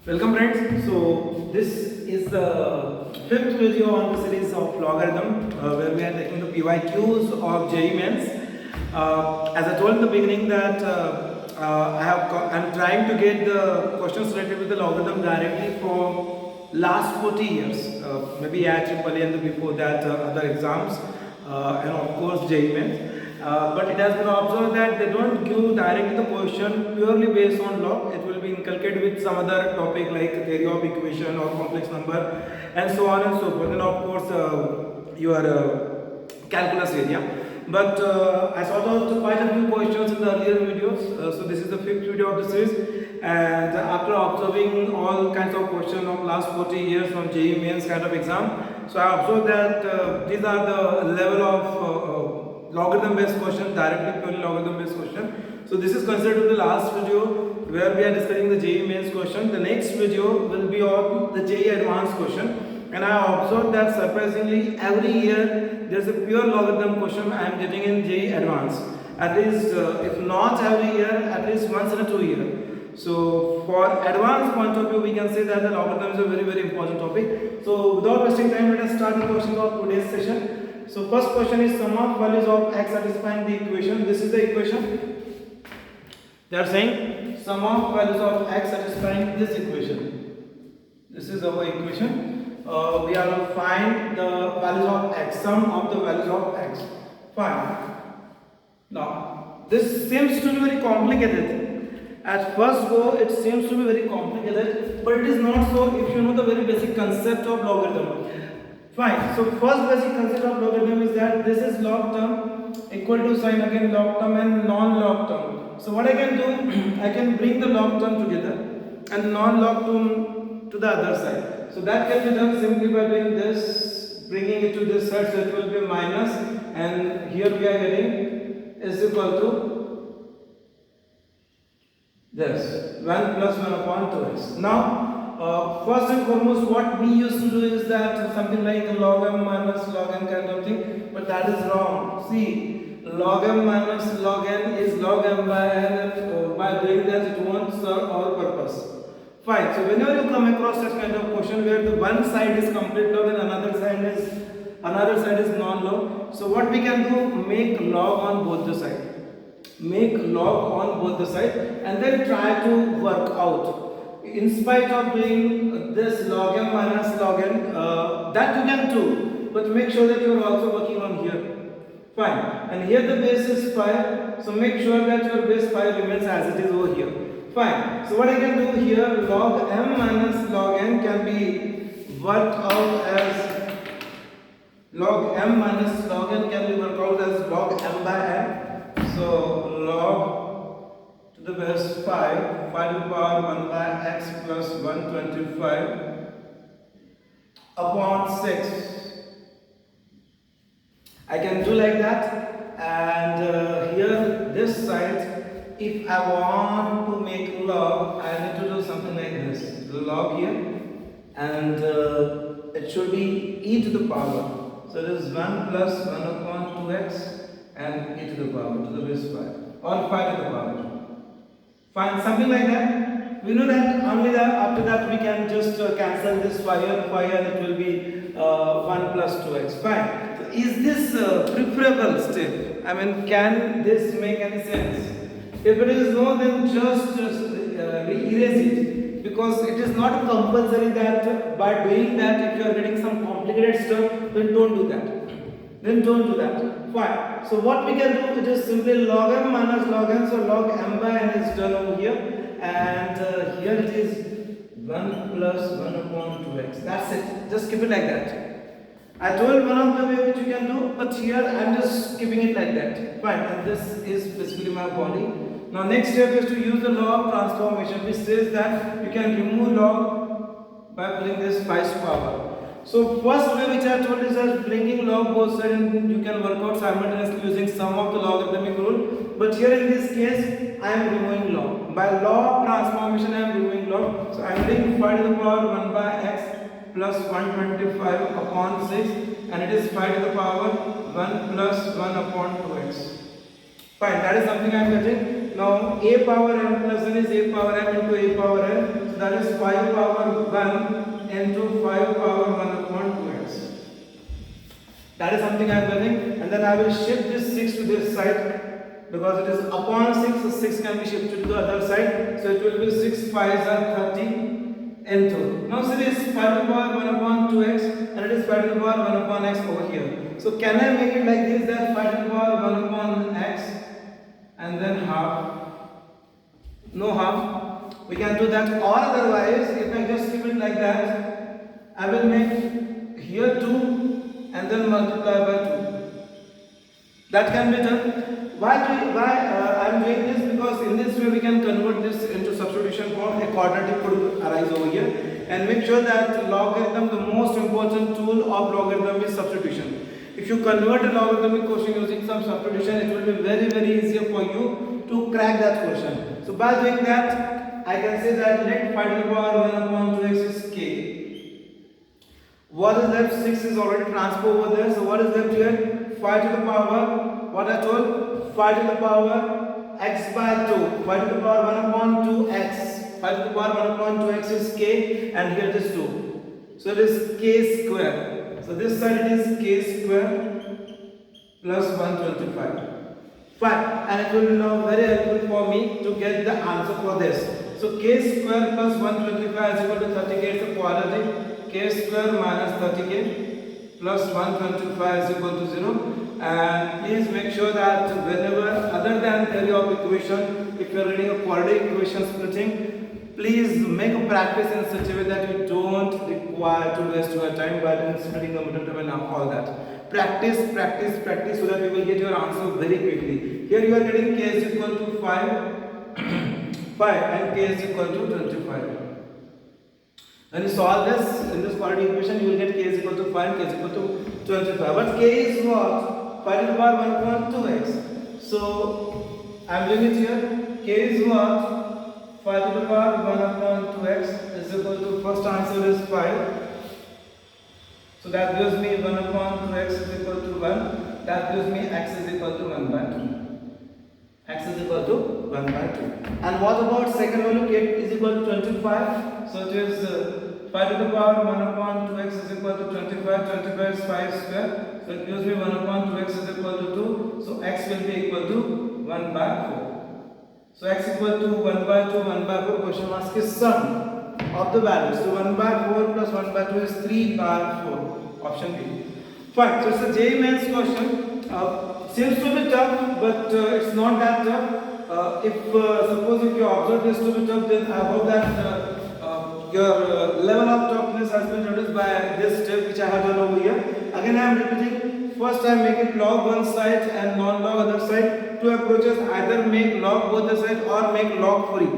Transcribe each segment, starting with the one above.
Welcome friends. So this is the fifth video on the series of logarithm where we are taking the pyqs of JEE Mains. As I told in the beginning that I'm trying to get the questions related with the logarithm directly for last 40 years, maybe IEEE and before that other exams and of course JEE Mains. But it has been observed that they don't give directly the question purely based on log. It will be inculcated with some other topic like theory of equation or complex number and so on and so forth. And of course your calculus area. But I saw quite a few questions in the earlier videos. So this is the fifth video of the series. And after observing all kinds of questions of last 40 years from JEE Mains kind of exam, so I observed that these are the level of logarithm based question, directly purely logarithm based question. So this is considered the last video where we are discussing the JEE Mains question. The next video will be on the JEE Advanced question, and I observed that surprisingly every year there is a pure logarithm question I am getting in JEE Advanced. At least if not every year, at least once in a 2 year. So for advanced point of view, we can say that the logarithm is a very important topic. So without wasting time, let us start the question of today's session. So first question is sum of values of x satisfying the equation. This is the equation. They are saying sum of values of x satisfying this equation. This is our equation. We are to find the values of x, sum of the values of x. Fine. Now this seems to be very complicated. At first go, it seems to be very complicated, but it is not so if you know the very basic concept of logarithm. Fine. So first basic concept of logarithm is that this is log term equal to sign again log term and non-log term. So what I can do, I can bring the log term together and non-log term to the other side. So that can be done simply by doing this, bringing it to this side, so it will be minus, and here we are getting is equal to this 1 plus 1 upon 2x. Now first and foremost, what we used to do is that something like log m minus log n kind of thing, but that is wrong. See, log m minus log n is log m by n. By doing that, it won't serve our purpose. Fine. So whenever you come across such kind of question where the one side is complete log and another side is non-log, so what we can do, make log on both the sides. Make log on both the sides and then try to work out. In spite of doing this log m minus log n, that you can do, but make sure that you are also working on here. Fine. And here the base is 5, so make sure that your base 5 remains as it is over here. Fine. So what I can do here, log m minus log n can be worked out as log m minus log n can be worked out as log m by n. So log to the base 5 to the power 1 by x plus 125 upon 6. I can do like that, and here this side, if I want to make log, I need to do something like this. Log here, and it should be e to the power. So it is 1 plus 1 upon 2x and e to the power to the base 5 or 5 to the power 2. Fine, something like that. We know that only that after that we can just cancel this 5 and it will be 1 plus 2x. Fine. So is this preferable step? I mean, can this make any sense? If it is no, then just erase it, because it is not compulsory that by doing that, if you are getting some complicated stuff, then don't do that. Fine. So what we can do, it is simply log m minus log n. So log m by n is done over here, and here it is 1 plus 1 upon 2x. That's it. Just keep it like that. I told one of the way which you can do, but here I am just keeping it like that. Fine. And this is basically my body. Now next step is to use the law of transformation, which says that you can remove log by putting this 5's power. So first way which I told is that bringing log both sides, and you can work out simultaneously using sum of the logarithmic rule. But here in this case, I am removing log. By law of transformation, I am removing log. So I am getting 5 to the power 1 by x plus 125 upon 6, and it is 5 to the power 1 plus 1 upon 2x. Fine, that is something I am getting. Now a power m plus n is a power m into a power n. So that is 5 power 1 into 5 power 1 upon 2x. That is something I am learning, and then I will shift this 6 to this side because it is upon 6, so 6 can be shifted to the other side. So it will be 6 5s are 30 into. Now see this 5 to the power 1 upon 2x and it is 5 to the power 1 upon x over here. So can I make it like this, that 5 to the power 1 upon x and then half? No half. We can do that, or otherwise if I just keep it like that, I will make here 2 and then multiply by 2. That can be done. Why I am doing this? Because in this way we can convert this into substitution form. A quadratic could arise over here, and make sure that logarithm, the most important tool of logarithm is substitution. If you convert a logarithmic question using some substitution, it will be very easier for you to crack that question. So by doing that, I can say that let 5 to the power 1 upon 2x is k. What is left? 6 is already transposed over there. So what is left here? 5 to the power, what I told? 5 to the power x by 2. 5 to the power 1 upon 2x. 5 to the power 1 upon 2x is k, and here it is 2. So it is k square. So this side it is k square plus 125. Fine. And it will be now very helpful for me to get the answer for this. So k square plus 125 is equal to 30k. It's a quadratic. K square minus 30k plus 125 is equal to 0. And please make sure that whenever, other than theory of equation, if you are reading a quadratic equation splitting, please make a practice in such a way that you don't require to waste your time by doing splitting the middle term and all that. Practice so that you will get your answer very quickly. Here you are getting k is equal to 5 and k is equal to 25. When you solve this in this quadratic equation, you will get k is equal to 5 and k is equal to 25. But k is what? 5 to the power 1 upon 2x. So I am doing it here. K is what? 5 to the power 1 upon 2x is equal to, first answer is 5. So that gives me 1 upon 2x is equal to 1. That gives me x is equal to 1 by 2. X is equal to 1 by 2. And what about second value? K is equal to 25. So it is 5 to the power 1 upon 2x is equal to 25. 25 is 5 square. So it gives me 1 upon 2x is equal to 2. So x will be equal to 1 by 4. So x equal to 1 by 2, 1 by 4. Question ask is sum of the values. So 1 by 4 plus 1 by 2 is 3 by 4. Option B. Fine. So it's a JEE Mains question. Seems to be tough, but it's not that tough. Suppose if you observe this to be tough, then I hope that your level of toughness has been reduced by this step which I have done over here. Again I am repeating. First I make it log one side and non-log other side. Two approaches, either make log both the side or make log free.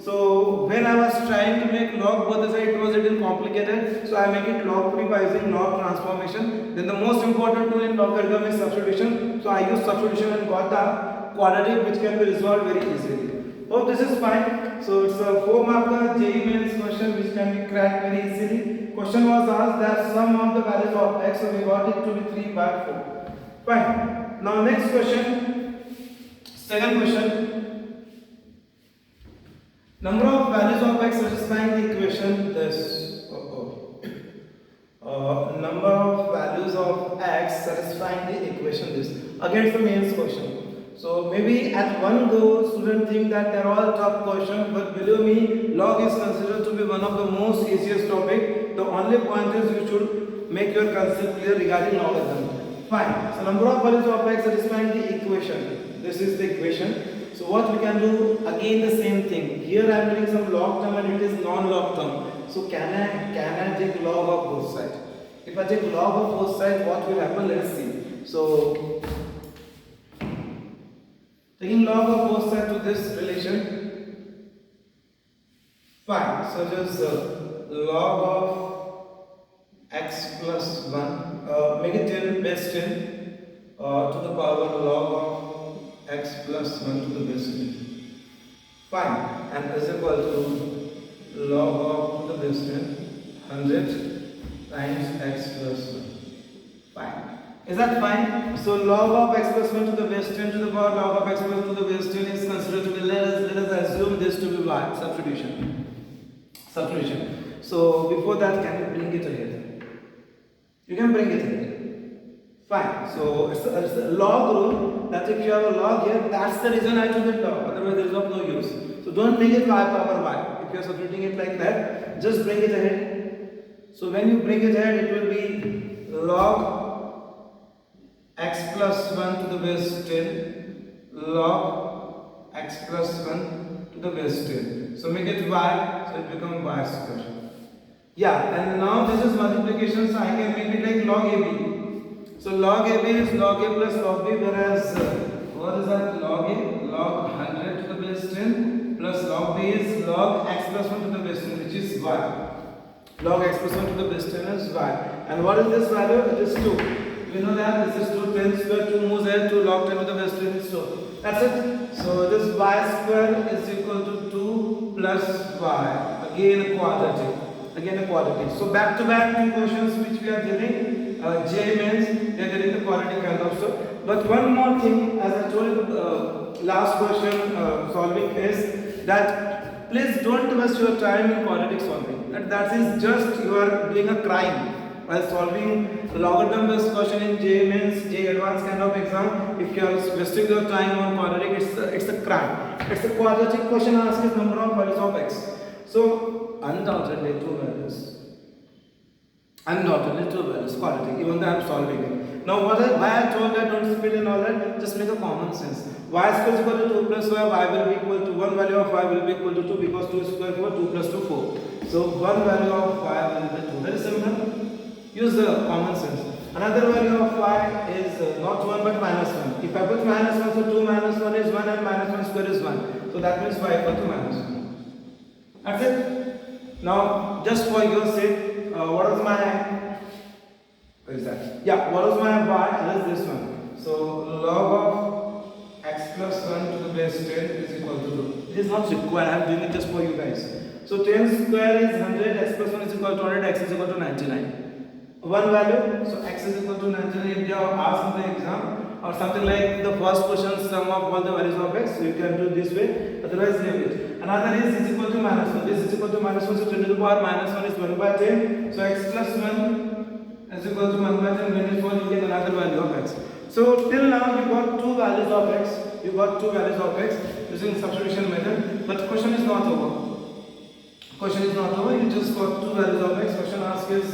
So when I was trying to make log both the side, it was a little complicated. So I make it log free by using log transformation. Then the most important tool in logarithm is substitution. So I use substitution and got the quadratic which can be resolved very easily. Hope this is fine. So it's a 4-marker JEE Mains question which can be cracked very easily. Question was asked that sum of the values of x, so we got it to be 3 by 4. Fine. Now next question. Second question. Number of values of x satisfying the equation this. Number of values of x satisfying the equation this. Again it's the mains question. So maybe at one go students think that they are all tough questions, but believe me, log is considered to be one of the most easiest topic. The only point is you should make your concept clear regarding logarithm. Fine. So number of values of x satisfying the equation. This is the equation. So what we can do, again the same thing. Here I am doing some log term and it is non-log term. So can I take log of both sides? If I take log of both sides, what will happen? Let us see. So taking log of both sides to this relation. Fine. So just log of x plus 1, make it till base 10 to the power log of x plus 1 to the base 10. Fine. And is equal to log of to the base 10 100 times x plus 1. Fine. Is that fine? So log of x plus 1 to the base 10 to the power log of x plus 2 to the base 10 is considered to be, let us assume this to be y, substitution. So before that, can you bring it ahead? You can bring it ahead. Fine. So it's a log rule that if you have a log here, that's the reason I took it log. Otherwise, there is no use. So don't make it y power y. If you are substituting it like that, just bring it ahead. So when you bring it ahead, it will be log x plus 1 to the base 10 log x plus 1 to the base 10. So make it y, so it becomes y square. Yeah, and now this is multiplication, so I can make it like log AB. So log AB is log A plus log B, whereas what is that? Log A, log 100 to the base 10 plus log B is log x plus 1 to the base 10, which is y. Log x plus 1 to the base 10 is y. And what is this value? It is 2. We know that this is 2, 10 square, 2 moves ahead, 2 log 10 to the base 10 is 2. That's it. So this y square is equal to 2 plus y. Again a quadratic. So back to back two questions which we are getting. JEE Mains, they are getting the quadratic kind of stuff. But one more thing, as I told last question solving is that please don't waste your time in quadratic solving. That is just you are doing a crime while solving logarithm based question in JEE Mains, JEE Advanced kind of exam. If you are wasting your time on quadratic, it's a crime. It's a quadratic question asks number of values of x. So undoubtedly two values. Quadratic, even though I am solving it. Now why I told that don't split and all that, just make a common sense. Y square is equal to 2 plus y will be equal to 1 value of y will be equal to 2 because 2 square 4, 2 plus 2 4. So 1 value of y will be 2. Very simple. Use the common sense. Another value of y is not 1 but minus 1. If I put minus 1, so 2 minus 1 is 1 and minus 1 square is 1. So that means y equal to minus 1. That's it. Now just for your sake, what was my what was my y? That is this one. So log of x plus 1 to the base 10 is equal to 2. It is not required. I am doing it just for you guys. So 10 square is 100, x plus 1 is equal to 100, x is equal to 99. One value, so x is equal to 99. If you are asked in the exam or something like the first question, sum of all the values of x, so you can do this way, otherwise leave it. Another is equal to minus 1. This is equal to minus 1, so 10 to the power minus 1 is 1 by 10. So x plus 1 is equal to 1 by 10. When you solve, you get another value of x. So till now you got two values of x. Using substitution method, but question is not over. You just got two values of x. Question asks is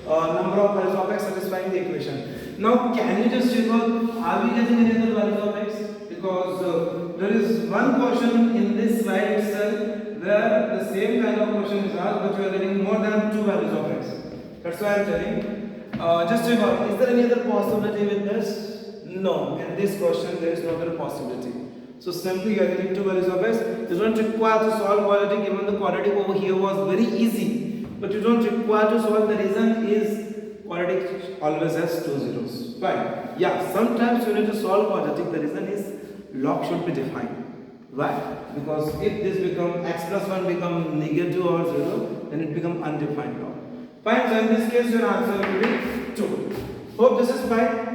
number of values of x satisfying the equation. Now can you just check out, are we getting any other values of x? Because there is one question in this slide itself where the same kind of question is asked, but you are getting more than two values of x. That's why I am telling. Just check out, is there any other possibility with this? No. In this question there is no other possibility. So simply you are getting two values of x. You don't require to solve quadratic. Even the quadratic over here was very easy, but you don't require to solve. The reason is quadratic always has two zeros. Why? Yeah, sometimes you need to solve quadratic. The reason is log should be defined. Why? Because if this become x plus 1 become negative or 0, then it become undefined log. Fine. So in this case your answer will be 2. Hope this is fine.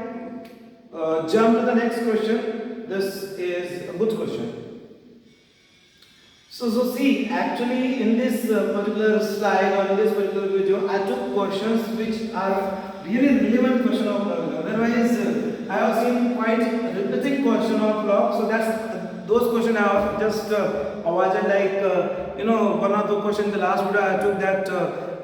Jump to the next question. This is a good question. So see, actually in this particular slide or in this particular video, I took questions which are really relevant question of log. Otherwise, I have seen quite repeating question of log. So that's those questions I have just avoided. Like one or two questions in the last video I took that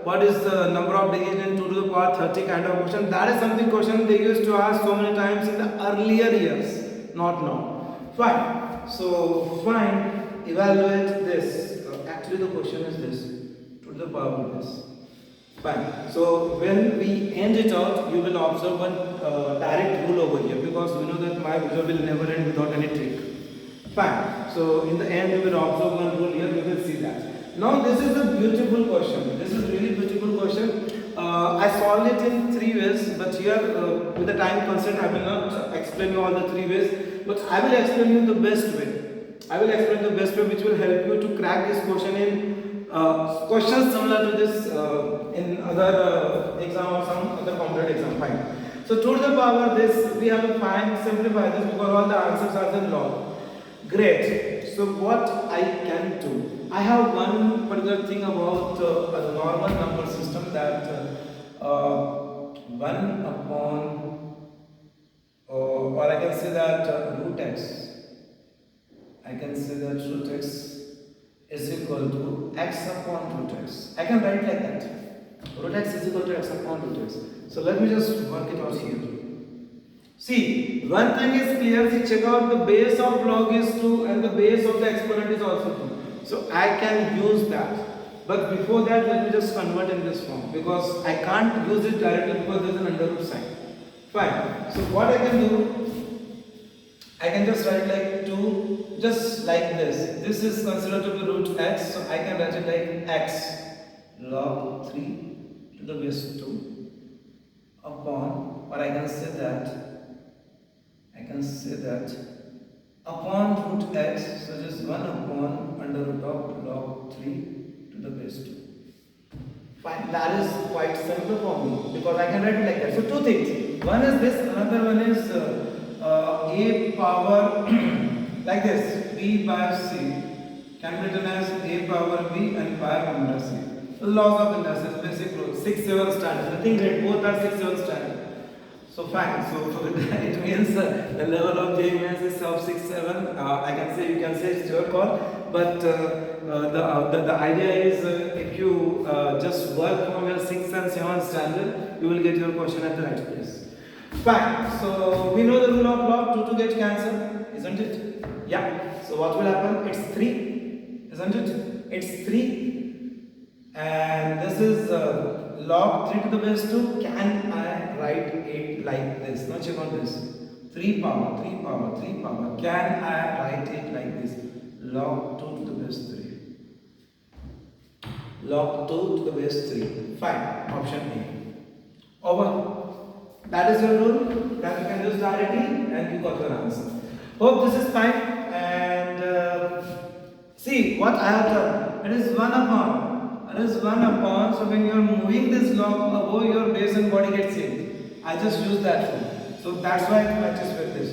what is the number of digits in 2 to the power 30 kind of question. That is something question they used to ask so many times in the earlier years. Not now. Fine. So fine. Evaluate this. Actually, the question is this: to the power of this. Fine. So when we end it out, you will observe one direct rule over here, because we know that my video will never end without any trick. Fine. So in the end, you will observe one rule here. You will see that. Now this is a beautiful question. This is really beautiful question. I solved it in 3 ways, but here with the time constraint I will not explain you all the 3 ways, but I will explain you the best way. Which will help you to crack this question in questions similar to this in other exam or some other competitive exam. Fine. So 2 to the power this, we have to simplify this because all the answers are in log. Great. So what I can do? I have one particular thing about a normal number system that 1 upon, or I can say that root x. I can say that root x is equal to x upon root x. I can write like that. Root x is equal to x upon root x. So let me just work it out here. See, one thing is clear, see, check out the base of log is 2 and the base of the exponent is also 2. So I can use that. But before that, let me just convert in this form because I can't use it directly because there is an under root sign. Fine. So what I can do, I can just write like 2, just like this. This is considered to be root x, so I can write it like x log 3 to the base 2 upon, or I can say that upon root x, so just 1 upon under root of log 3 to the base 2. Fine, that is quite simple for me because I can write it like that. So 2 things. One is this, another one is a power like this, b by c can be written as a power b and pi lambda c. The laws of indices, basic rules, 6, 7 standard. Nothing great, both are 6, 7 standard. So fine, so it means the level of JEE Mains is of 6, 7. I can say, you can say it's your call, but the idea is if you just work from your 6 and 7 standard, you will get your question at the right place. Fine, so we know the rule of log, 2 to get cancelled, isn't it? Yeah, so what will happen? It's 3, isn't it? It's 3. And this is log 3 to the base 2. Can I write it like this? Now check on this. 3 power, 3 power, 3 power. Can I write it like this? Log 2 to the base 3. Log 2 to the base 3. Fine. Option A. Over. That is your rule that you can use directly and you got your answer. Hope this is fine. And see what I have done. It is 1 upon. It is 1 upon, so when you are moving this log above, your base and body gets changed. I just use that rule. So that's why it matches with this.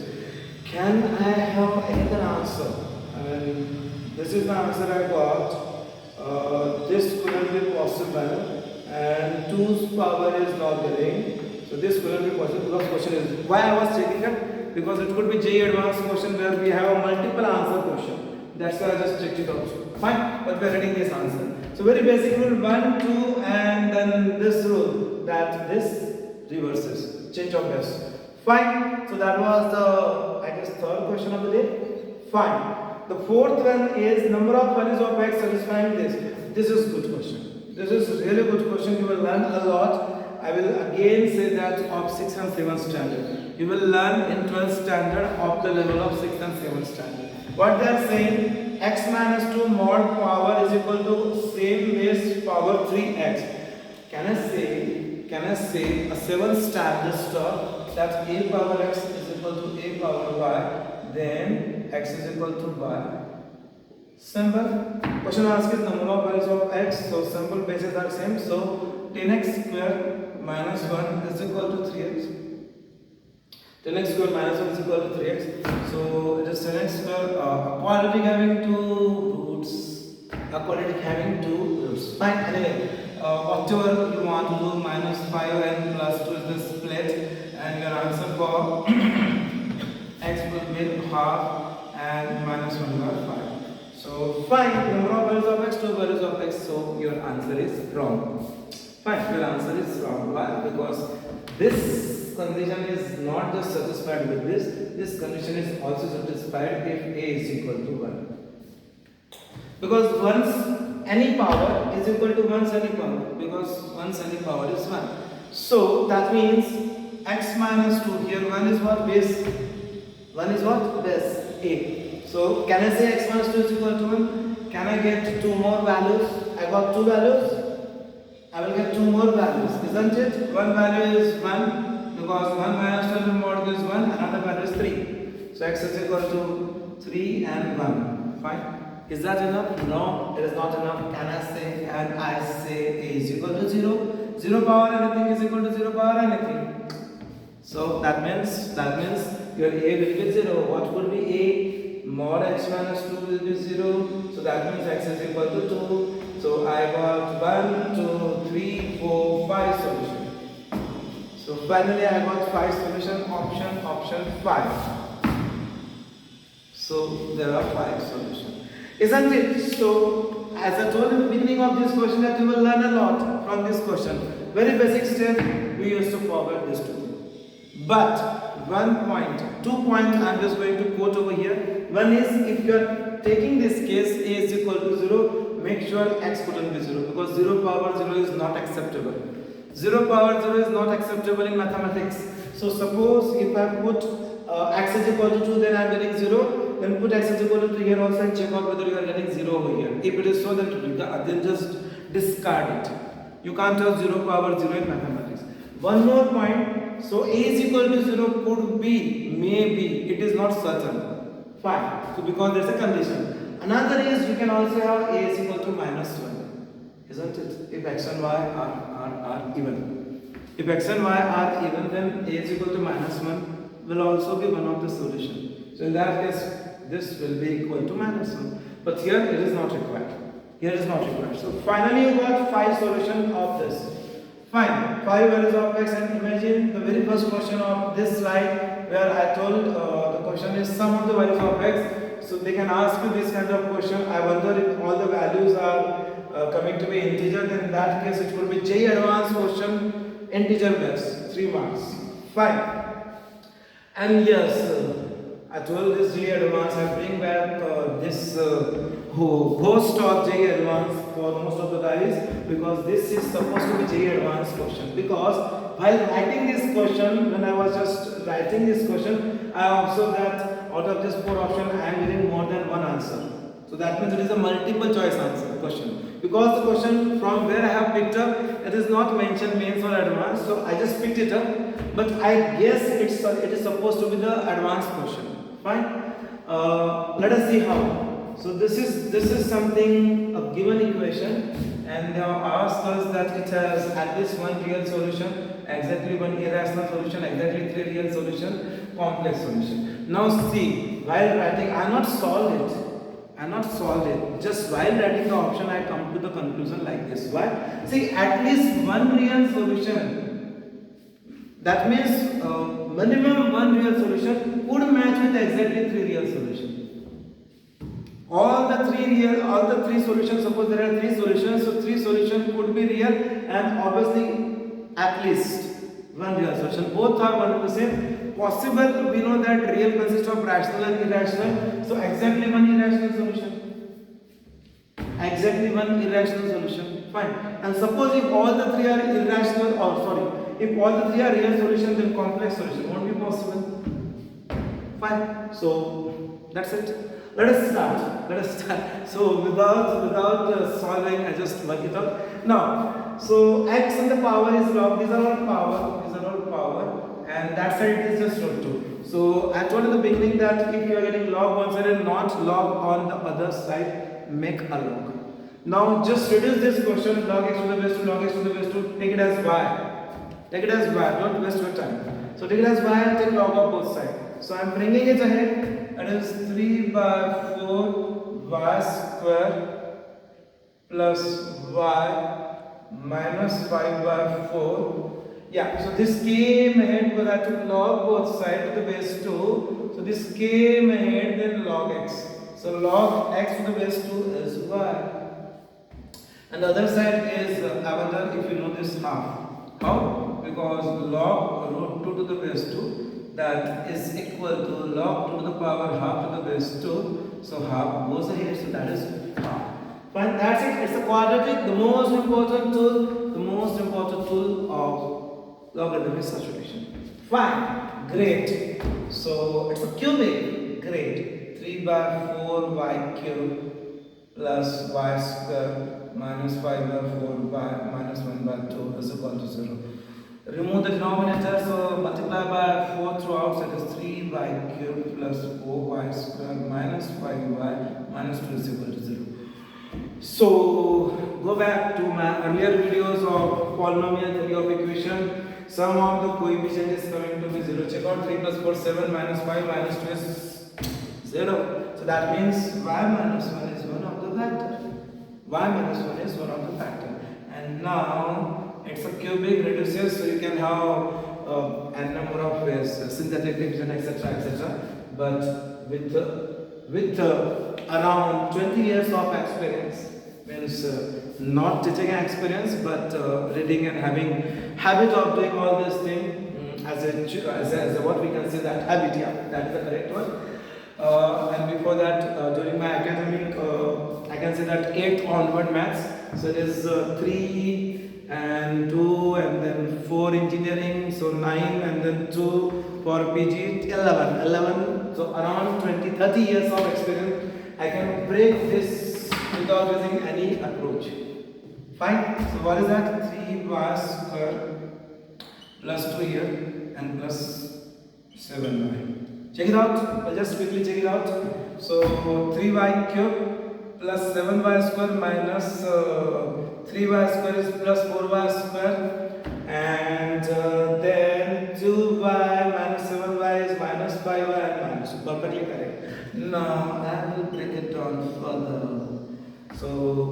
Can I have another answer? I mean, this is the answer I got. This couldn't be possible. And 2's power is not getting. So this couldn't be possible because question is why I was checking it? Because it could be JEE advanced question where we have a multiple answer question. That's why I just checked it out. Fine, but we are getting this answer. So very basic rule 1, 2, and then this rule that this reverses, change of base. Fine. So that was the, I guess, third question of the day. Fine. The fourth one is number of values of x satisfying this. This is good question. This is really good question. You will learn a lot. I will again say that of 6 and 7 standard. You will learn in 12th standard of the level of 6 and 7 standard. What they are saying, x minus 2 mod power is equal to same base power 3x. Can I say a 7 standard stuff that a power x is equal to a power y, then x is equal to y. Simple. Question asked is number of values of x, so simple bases are same. So 10x square minus 1 is equal to 3x. 10x square minus 1 is equal to 3x. So it is 10x square, a quadratic having 2 roots, a quadratic having 2 roots. Fine, anyway, whatever you want to do, minus 5 and plus 2 is the split, and your answer for x will be half and minus 1 by 5. So fine, number of values of x, 2 values of x, so your answer is wrong. Fine, your answer is wrong. Why? Because this condition is not just satisfied with this condition is also satisfied if a is equal to 1. Because once any power is equal to once any power, because once any power is 1. So that means x minus 2, here 1 is what? Base. 1 is what? Base a. So can I say x minus 2 is equal to 1? Can I get 2 more values? I got 2 values. I will get 2 more values, isn't it? One value is 1 because 1 minus 12 mod is 1, another value is 3. So x is equal to 3 and 1. Fine. Is that enough? No, it is not enough. Can I say? And I say a is equal to 0. 0 power anything is equal to 0 power anything. So that means your a will be 0. What would be a? Mod x minus 2 will be 0. So that means x is equal to 2. So I got 1, 2, 3, 4, 5 solution. So finally I got 5 solution, option 5. So there are 5 solutions, isn't it? So as I told in the beginning of this question that you will learn a lot from this question. Very basic step, we used to forget this too. But 2 points I am just going to quote over here. One is, if you are taking this case a is equal to 0, make sure x couldn't be 0, because 0 power 0 is not acceptable. 0 power 0 is not acceptable in mathematics. So suppose if I put x is equal to 2, then I am getting 0. Then put x is equal to 3 here also and check out whether you are getting 0 over here. If it is so, then just discard it. You can't have 0 power 0 in mathematics. One more point. So a is equal to 0 could be, maybe, it is not certain. Fine. So because there is a condition. Another is, you can also have a is equal to minus 1. Isn't it? If x and y are even. If x and y are even, then a is equal to minus 1 will also be one of the solutions. So in that case, this will be equal to minus 1. But here it is not required. Here it is not required. So finally you got 5 solutions of this. Fine. 5 values of x, and imagine the very first question of this slide where I told the question is sum of the values of x. So they can ask you this kind of question. I wonder if all the values are coming to be integer, then in that case it will be JEE advanced question, integer based, 3 marks. Fine. And yes, I told this JEE advanced, I bring back this ghost of JEE advanced for most of the guys, because this is supposed to be JEE advanced question. Because while writing this question, when I was just writing this question, I observed that out of this 4 options, I am getting more than one answer. So that means it is a multiple choice answer question. Because the question from where I have picked up, it is not mentioned mains or advanced, so I just picked it up. But I guess it is supposed to be the advanced question. Fine. Let us see how. So this is something, a given equation, and they have asked us that it has at least one real solution, exactly one irrational solution, exactly 3 real solution, complex solution. Now see, while writing, I have not solved it. Just while writing the option, I come to the conclusion like this. Why? See, at least one real solution. That means minimum one real solution could match with exactly 3 real solutions. All the three solutions, suppose there are 3 solutions, so 3 solutions could be real, and obviously at least one real solution. Both are one and the same. Possible, we know that real consists of rational and irrational, so exactly one irrational solution. Exactly one irrational solution. Fine. And suppose if all the 3 are irrational, if all the 3 are real solutions, then complex solution won't be possible. Fine. So that's it. Let us start. So without solving, I just work it out. Now, so x and the power is log. These are all power, and that side is just root 2. So I told in the beginning that if you are getting log one side and not log on the other side, make a log. Now just reduce this question, log x to the base 2, log x to the base 2, take it as y. Don't waste your time. So take it as y and take log of both sides. So I am bringing it ahead. It is 3 by 4 y square plus y minus 5 by 4. Yeah, so this came ahead because I took log both sides to the base 2. So this came ahead, then log x. So log x to the base 2 is y. And the other side is, I wonder if you know this half. How? Because log root 2 to the base 2, that is equal to log 2 to the power half to the base 2. So half goes ahead, so that is half. Fine, that's it. It's a quadratic. The most important tool of logarithm is substitution. Fine, great. So it's a cubic. Great. 3 by 4 y cube plus y square minus 5 by 4 y minus 1 by 2 is equal to 0. Remove the denominator, so multiply by 4 throughout, so it is 3y cube plus 4y square minus 5y minus 2 is equal to 0. So go back to my earlier videos of polynomial theory of equation. Sum of the coefficient is coming to be 0. Check out 3 plus 4, 7 minus 5 minus 2 is 0. So that means y minus 1 is one of the factor. Y minus 1 is one of the factor. And now it's a cubic reduces, so you can have n number of ways, synthetic division, etc., etc. But with around 20 years of experience, means not teaching experience, but reading and having habit of doing all this thing as a what we can say that habit, yeah, that is the correct word. And before that, during my academic, I can say that 8th onward maths. So it is 3 and 2 and then 4 engineering, so 9 and then 2 for PG, 11. So around 20-30 years of experience, I can break this without using any approach. Fine. So what is that? 3y square plus 2 here and plus 7y. Check it out. I'll just quickly check it out. So 3y cube plus 7y square minus 3y square is plus 4y square, and then 2y minus 7y is minus 5y and minus. Perfectly correct. Now I will break it down further. So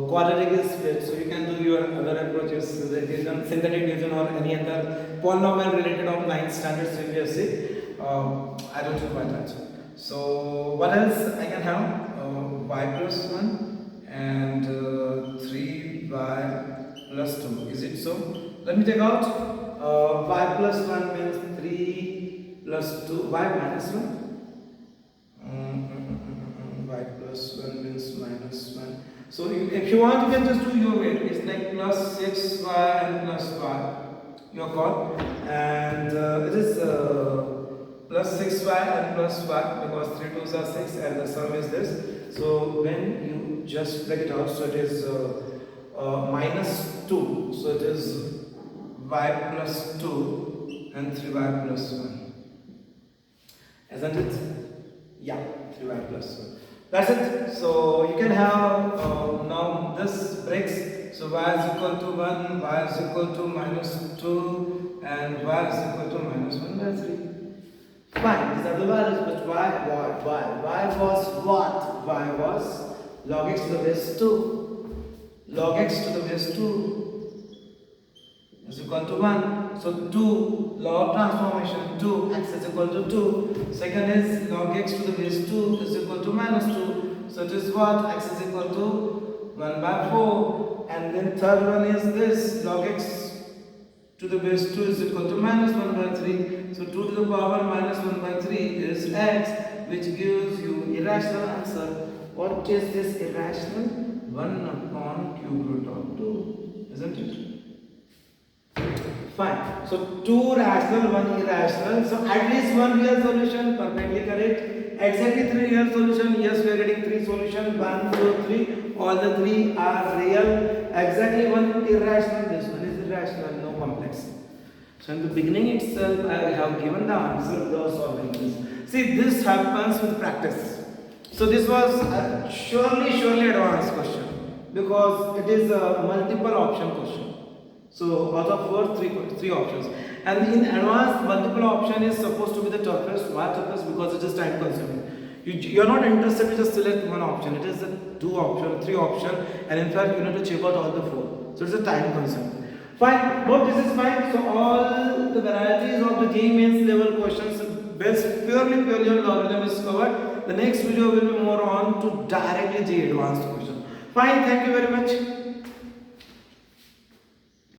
quadratic is split, so you can do your other approaches, synthetic division or any other polynomial related of 9th standard CBSE. I don't require that. So what else I can have? Y plus 1 and 3y plus 2. Is it so? Let me take out. Y plus 1 means 3 plus 2. Y minus 1. Y plus 1 means minus 1. So if you want, you can just do your way. It's like plus 6y and plus y. Your call. And it is plus 6y and plus y, because 3 2s are 6 and the sum is this. So when you just break it out, so it is minus 2. So it is y plus 2 and 3y plus 1. Isn't it? Yeah, 3y plus 1. That's it. So you can have now this breaks. So y is equal to 1, y is equal to minus 2 and y is equal to minus 1 by 3. Fine, these are the values, but y was what? Y was log x to the base 2. Log x to the base 2 is equal to 1. So 2, law of transformation, 2, x is equal to 2. Second is log x to the base 2 is equal to minus 2. So it is what? X is equal to 1 by 4. And then third one is this, log x to the base 2 is equal to minus 1 by 3. So 2 to the power minus 1 by 3 is x, which gives you irrational answer. What is this irrational? 1 upon cube root of 2, isn't it? Fine. So 2 rational, 1 irrational. So at least 1 real solution, perfectly correct. Exactly 3 real solution. Yes, we are getting 3 solutions. 1, 2, 3. All the 3 are real. Exactly 1 irrational. This one is irrational, no complex. So in the beginning itself, I have given the answer without solving this. See, this happens with practice. So this was surely advanced question, because it is a multiple option question. So out of 4, 3 options. And in advanced, multiple option is supposed to be the toughest. Why toughest? Because it is time consuming. You are not interested to just select one option. It is a 2 option, 3 option, and in fact you need to check out all the 4. So it's a time consuming. Fine, hope this is fine. So all the varieties of the JEE Mains level questions based purely on logarithm is covered. The next video will be more on to directly JEE advanced question. Fine, thank you very much.